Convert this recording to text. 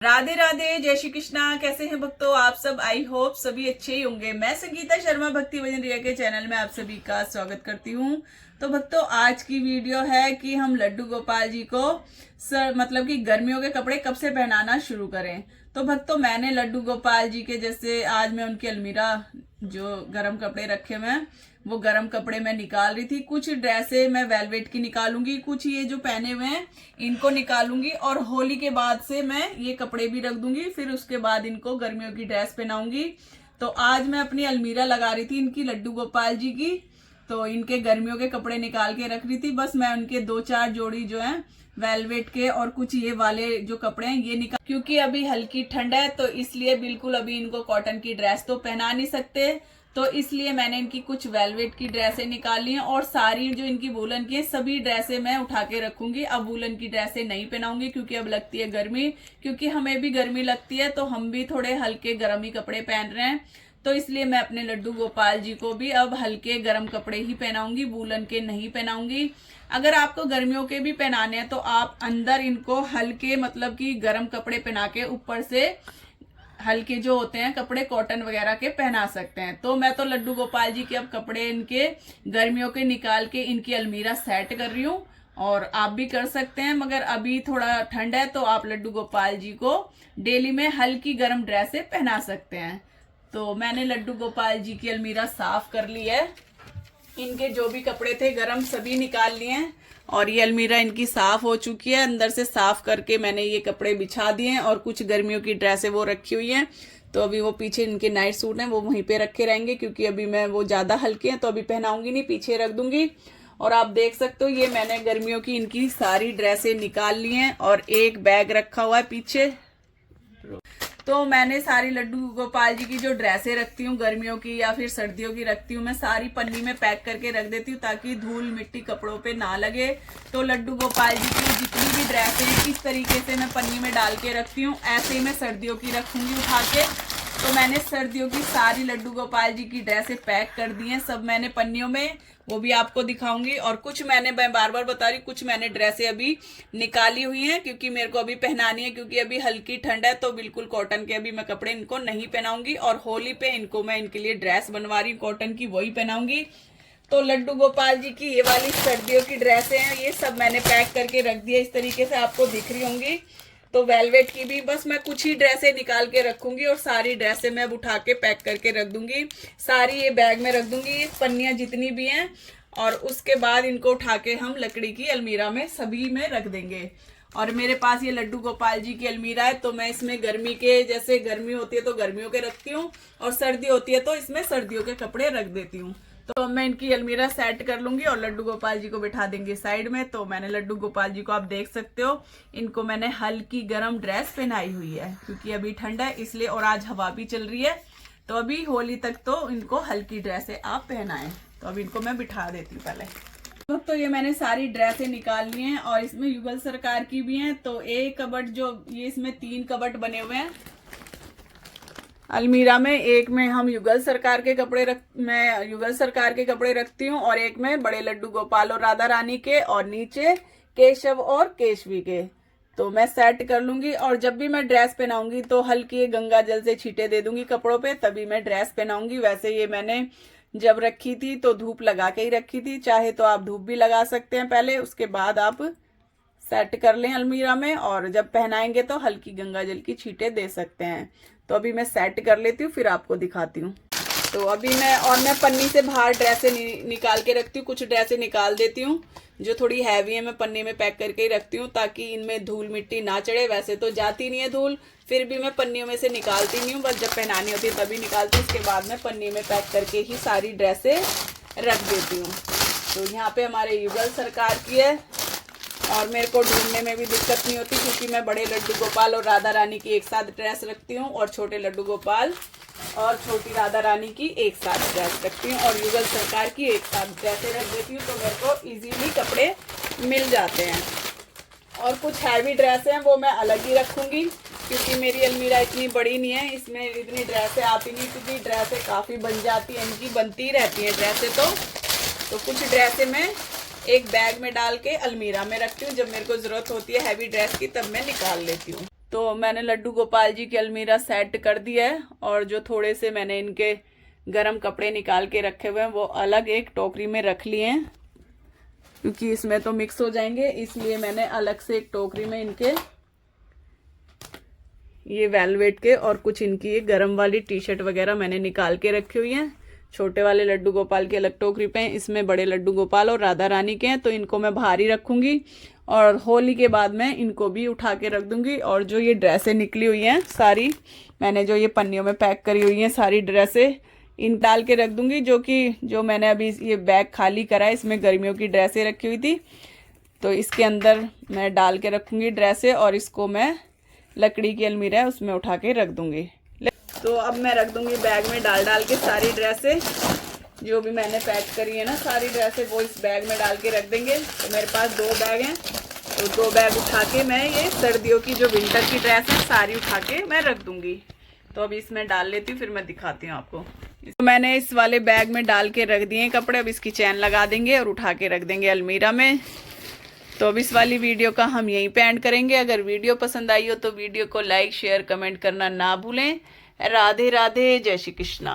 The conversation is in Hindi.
राधे राधे, जय श्री कृष्णा। कैसे हैं भक्तों आप सब? आई होप सभी अच्छे ही होंगे। मैं संगीता शर्मा भक्ति भजन रिया के चैनल में आप सभी का स्वागत करती हूँ। तो भक्तों, आज की वीडियो है कि हम लड्डू गोपाल जी को मतलब कि गर्मियों के कपड़े कब से पहनाना शुरू करें। तो भक्तों, मैंने लड्डू गोपाल जी के जैसे आज मैं उनकी अलमीरा जो गर्म कपड़े रखे हुए हैं वो गर्म कपड़े मैं निकाल रही थी। कुछ ड्रेसें मैं वेलवेट की निकालूंगी, कुछ ये जो पहने हुए हैं इनको निकालूंगी और होली के बाद से मैं ये कपड़े भी रख दूंगी। फिर उसके बाद इनको गर्मियों की ड्रेस पहनाऊंगी। तो आज मैं अपनी अलमीरा लगा रही थी इनकी लड्डू गोपाल जी की, तो इनके गर्मियों के कपड़े निकाल के रख रही थी। बस मैं उनके 2-4 जोड़ी जो है वेलवेट के और कुछ ये वाले जो कपड़े हैं ये निकाल, क्योंकि अभी हल्की ठंड है तो इसलिए बिल्कुल अभी इनको कॉटन की ड्रेस तो पहना नहीं सकते। तो इसलिए मैंने इनकी कुछ वेलवेट की ड्रेसें निकाली हैं और सारी जो इनकी वूलन की है सभी ड्रेसें मैं उठा के रखूंगी। अब वूलन की ड्रेसें नहीं पहनाऊंगी क्योंकि अब लगती है गर्मी, क्योंकि हमें भी गर्मी लगती है तो हम भी थोड़े हल्के गर्म ही कपड़े पहन रहे हैं। तो इसलिए मैं अपने लड्डू गोपाल जी को भी अब हल्के गर्म कपड़े ही पहनाऊंगी, वूलन के नहीं पहनाऊंगी। अगर आपको गर्मियों के भी पहनाने हैं तो आप अंदर इनको हल्के मतलब कि गर्म कपड़े पहना के ऊपर से हल्के जो होते हैं कपड़े कॉटन वगैरह के पहना सकते हैं। तो मैं तो लड्डू गोपाल जी के अब कपड़े इनके गर्मियों के निकाल के इनकी अलमीरा सेट कर रही हूँ और आप भी कर सकते हैं। मगर अभी थोड़ा ठंड है तो आप लड्डू गोपाल जी को डेली में हल्की गर्म ड्रेसें पहना सकते हैं। तो मैंने लड्डू गोपाल जी की अलमीरा साफ कर ली है, इनके जो भी कपड़े थे गर्म सभी निकाल लिए हैं और ये अलमीरा इनकी साफ हो चुकी है। अंदर से साफ करके मैंने ये कपड़े बिछा दिए हैं और कुछ गर्मियों की ड्रेसें वो रखी हुई हैं। तो अभी वो पीछे इनके नाइट सूट हैं वो वहीं पे रखे रहेंगे, क्योंकि अभी मैं वो ज़्यादा हल्के हैं तो अभी पहनाऊंगी नहीं, पीछे रख दूंगी। और आप देख सकते हो ये मैंने गर्मियों की इनकी सारी ड्रेसें निकाल ली हैं और एक बैग रखा हुआ है पीछे। तो मैंने सारी लड्डू गोपाल जी की जो ड्रेसें रखती हूँ गर्मियों की या फिर सर्दियों की रखती हूँ, मैं सारी पन्नी में पैक करके रख देती हूँ ताकि धूल मिट्टी कपड़ों पे ना लगे। तो लड्डू गोपाल जी की जितनी भी ड्रेसें इस तरीके से मैं पन्नी में डाल के रखती हूँ, ऐसे ही मैं सर्दियों की रखूंगी उठा के। तो मैंने सर्दियों की सारी लड्डू गोपाल जी की ड्रेसें पैक कर दी हैं, सब मैंने पन्नियों में, वो भी आपको दिखाऊंगी। और कुछ मैंने, मैं बार बार बता रही, कुछ मैंने ड्रेसें अभी निकाली हुई हैं क्योंकि मेरे को अभी पहनानी है, क्योंकि अभी हल्की ठंड है तो बिल्कुल कॉटन के अभी मैं कपड़े इनको नहीं पहनाऊंगी। और होली पे इनको मैं इनके लिए ड्रेस बनवा रही हूँ कॉटन की, वही पहनाऊंगी। तो लड्डू गोपाल जी की ये वाली सर्दियों की ड्रेसें हैं, ये सब मैंने पैक करके रख दिया, इस तरीके से आपको दिख रही होंगी। तो वेलवेट की भी बस मैं कुछ ही ड्रेसें निकाल के रखूंगी और सारी ड्रेसें मैं अब उठा के पैक करके रख दूंगी, सारी ये बैग में रख दूंगी, पन्नियां जितनी भी हैं। और उसके बाद इनको उठा के हम लकड़ी की अलमीरा में सभी में रख देंगे। और मेरे पास ये लड्डू गोपाल जी की अलमीरा है तो मैं इसमें गर्मी के, जैसे गर्मी होती है तो गर्मियों के रखती हूँ और सर्दी होती है तो इसमें सर्दियों के कपड़े रख देती हूँ। तो मैं इनकी अलमीरा सेट कर लूंगी और लड्डू गोपाल जी को बिठा देंगे साइड में। तो मैंने लड्डू गोपाल जी को आप देख सकते हो, इनको मैंने हल्की गर्म ड्रेस पहनाई हुई है क्योंकि अभी ठंड है इसलिए, और आज हवा भी चल रही है तो अभी होली तक तो इनको हल्की ड्रेसें आप पहनाएं। तो अभी इनको मैं बिठा देती हूँ पहले। तो ये मैंने सारी ड्रेसें निकाल ली हैं और इसमें युगल सरकार की भी हैं। तो एक कबट जो ये, इसमें 3 कबट बने हुए हैं अलमीरा में। एक में हम युगल सरकार के कपड़े मैं युगल सरकार के कपड़े रखती हूँ और एक में बड़े लड्डू गोपाल और राधा रानी के, और नीचे केशव और केशवी के। तो मैं सेट कर लूंगी और जब भी मैं ड्रेस पहनाऊंगी तो हल्की गंगा जल से छींटे दे दूंगी कपड़ों पे, तभी मैं ड्रेस पहनाऊंगी। वैसे ये मैंने जब रखी थी तो धूप लगा के ही रखी थी, चाहे तो आप धूप भी लगा सकते हैं पहले, उसके बाद आप सेट कर लें अलमीरा में और जब पहनाएंगे तो हल्की गंगा जल की छींटे दे सकते हैं। तो अभी मैं सेट कर लेती हूँ फिर आपको दिखाती हूँ। तो अभी मैं पन्नी से बाहर ड्रेसें निकाल के रखती हूँ, कुछ ड्रेसें निकाल देती हूँ जो थोड़ी हैवी है, मैं पन्नी में पैक करके ही रखती हूँ ताकि इनमें धूल मिट्टी ना चढ़े। वैसे तो जाती नहीं है धूल, फिर भी मैं पन्नियों में से निकालती नहीं हूँ, बस जब पहनानी होती है तभी निकालती हूँ। उसके बाद मैं पन्नी में पैक करके ही सारी ड्रेसें रख देती हूँ। तो यहाँ पे हमारे युगल सरकार की है और मेरे को ढूंढने में भी दिक्कत नहीं होती क्योंकि मैं बड़े लड्डू गोपाल और राधा रानी की एक साथ ड्रेस रखती हूँ और छोटे लड्डू गोपाल और छोटी राधा रानी की एक साथ ड्रेस रखती हूँ और युगल सरकार की एक साथ ड्रेसें रख देती हूँ। तो मेरे को इजीली कपड़े मिल जाते हैं। और कुछ हैवी ड्रेसें हैं वो मैं अलग ही रखूँगी क्योंकि मेरी अलमीरा इतनी बड़ी नहीं है, इसमें इतनी ड्रेसें आती नहीं, क्योंकि ड्रेसें काफ़ी बन जाती हैं, इनकी बनती रहती हैं ड्रेसें। तो कुछ ड्रेसें मैं एक बैग में डाल के अलमीरा में रखती हूँ, जब मेरे को ज़रूरत होती है हैवी ड्रेस की तब मैं निकाल लेती हूँ। तो मैंने लड्डू गोपाल जी की अलमीरा सेट कर दी है, और जो थोड़े से मैंने इनके गरम कपड़े निकाल के रखे हुए हैं वो अलग एक टोकरी में रख लिए हैं, क्योंकि इसमें तो मिक्स हो जाएंगे, इसलिए मैंने अलग से एक टोकरी में इनके ये वेलवेट के और कुछ इनकी ये गरम वाली टी शर्ट वगैरह मैंने निकाल के रखी हुई हैं। छोटे वाले लड्डू गोपाल के अलग टोकरी पे हैं, इसमें बड़े लड्डू गोपाल और राधा रानी के हैं, तो इनको मैं बाहर ही रखूंगी और होली के बाद मैं इनको भी उठा के रख दूंगी। और जो ये ड्रेसें निकली हुई हैं सारी, मैंने जो ये पन्नियों में पैक करी हुई हैं सारी ड्रेसें, इन डाल के रख दूंगी। जो मैंने अभी ये बैग खाली करा है, इसमें गर्मियों की ड्रेसें रखी हुई थी, तो इसके अंदर मैं डाल के रखूंगी ड्रेसें, और इसको मैं लकड़ी की अलमीरा है उसमें उठा के रख दूंगी। तो अब मैं रख दूंगी बैग में डाल के सारी ड्रेसें, जो भी मैंने पैक करी है ना सारी ड्रेसें, वो इस बैग में डाल के रख देंगे। तो मेरे पास 2 बैग हैं, तो 2 बैग उठा के मैं ये सर्दियों की जो विंटर की ड्रेस है सारी उठा के मैं रख दूंगी। तो अभी इसमें डाल लेती हूँ, फिर मैं दिखाती हूँ आपको। तो मैंने इस वाले बैग में डाल के रख दिए कपड़े, अब इसकी चैन लगा देंगे और उठा के रख देंगे अलमीरा में। तो अब इस वाली वीडियो का हम यहीं पे एंड करेंगे। अगर वीडियो पसंद आई हो तो वीडियो को लाइक शेयर कमेंट करना ना भूलें। राधे राधे, जय श्री कृष्णा।